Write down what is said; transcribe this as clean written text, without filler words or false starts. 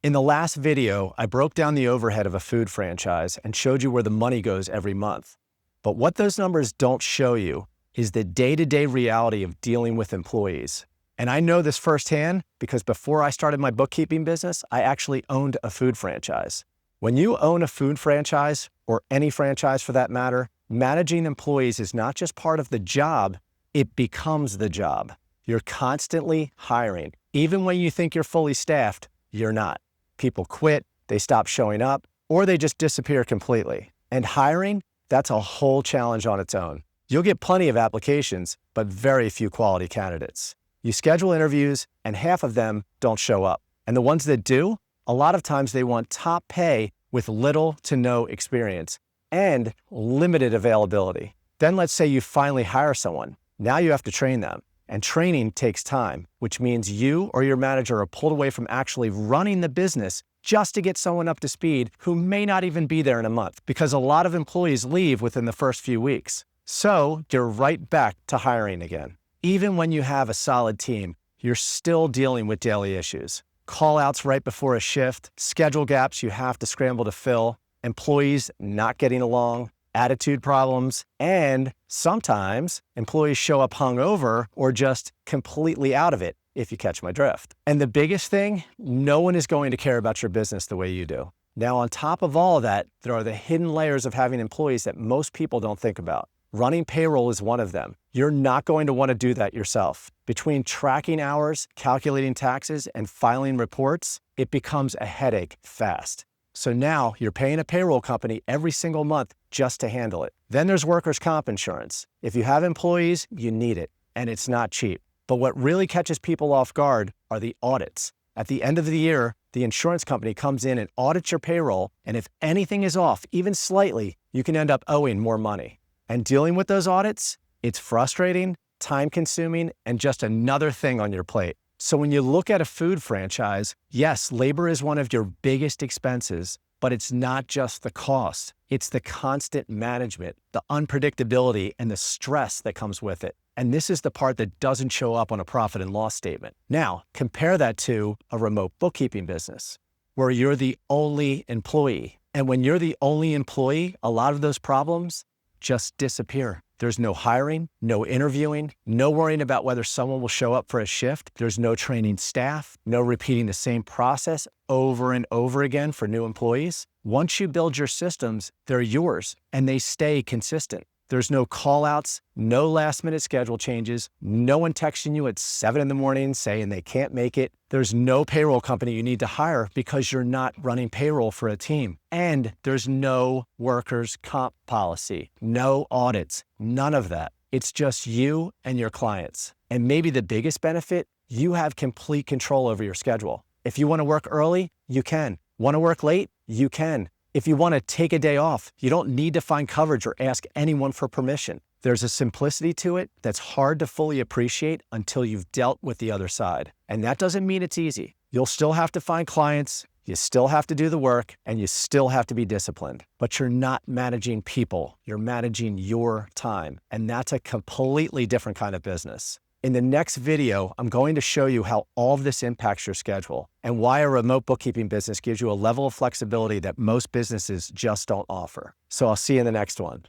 In the last video, I broke down the overhead of a food franchise and showed you where the money goes every month. But what those numbers don't show you is the day-to-day reality of dealing with employees. And I know this firsthand because before I started my bookkeeping business, I actually owned a food franchise. When you own a food franchise, or any franchise for that matter, managing employees is not just part of the job, it becomes the job. You're constantly hiring. Even when you think you're fully staffed, you're not. People quit, they stop showing up, or they just disappear completely. And hiring, that's a whole challenge on its own. You'll get plenty of applications, but very few quality candidates. You schedule interviews, and half of them don't show up. And the ones that do, a lot of times they want top pay with little to no experience and limited availability. Then let's say you finally hire someone. Now you have to train them. And training takes time, which means you or your manager are pulled away from actually running the business just to get someone up to speed who may not even be there in a month, because a lot of employees leave within the first few weeks. So you're right back to hiring again. Even when you have a solid team, you're still dealing with daily issues. Call-outs right before a shift, schedule gaps you have to scramble to fill, employees not getting along, attitude problems, and sometimes employees show up hungover or just completely out of it, if you catch my drift. And the biggest thing, no one is going to care about your business the way you do. Now, on top of all of that, there are the hidden layers of having employees that most people don't think about. Running payroll is one of them. You're not going to want to do that yourself. Between tracking hours, calculating taxes, and filing reports, it becomes a headache fast. So now you're paying a payroll company every single month just to handle it. Then there's workers' comp insurance. If you have employees, you need it, and it's not cheap. But what really catches people off guard are the audits. At the end of the year, the insurance company comes in and audits your payroll, and if anything is off, even slightly, you can end up owing more money. And dealing with those audits, it's frustrating, time-consuming, and just another thing on your plate. So when you look at a food franchise, yes, labor is one of your biggest expenses, but it's not just the cost. It's the constant management, the unpredictability, and the stress that comes with it. And this is the part that doesn't show up on a profit and loss statement. Now, compare that to a remote bookkeeping business, where you're the only employee. And when you're the only employee, a lot of those problems just disappear. There's no hiring, no interviewing, no worrying about whether someone will show up for a shift. There's no training staff, no repeating the same process over and over again for new employees. Once you build your systems, they're yours and they stay consistent. There's no call-outs, no last-minute schedule changes, no one texting you at 7 in the morning saying they can't make it. There's no payroll company you need to hire because you're not running payroll for a team. And there's no workers' comp policy, no audits, none of that. It's just you and your clients. And maybe the biggest benefit, you have complete control over your schedule. If you want to work early, you can. Want to work late? You can. If you want to take a day off, you don't need to find coverage or ask anyone for permission. There's a simplicity to it that's hard to fully appreciate until you've dealt with the other side. And that doesn't mean it's easy. You'll still have to find clients, you still have to do the work, and you still have to be disciplined. But you're not managing people, you're managing your time. And that's a completely different kind of business. In the next video, I'm going to show you how all of this impacts your schedule and why a remote bookkeeping business gives you a level of flexibility that most businesses just don't offer. So I'll see you in the next one.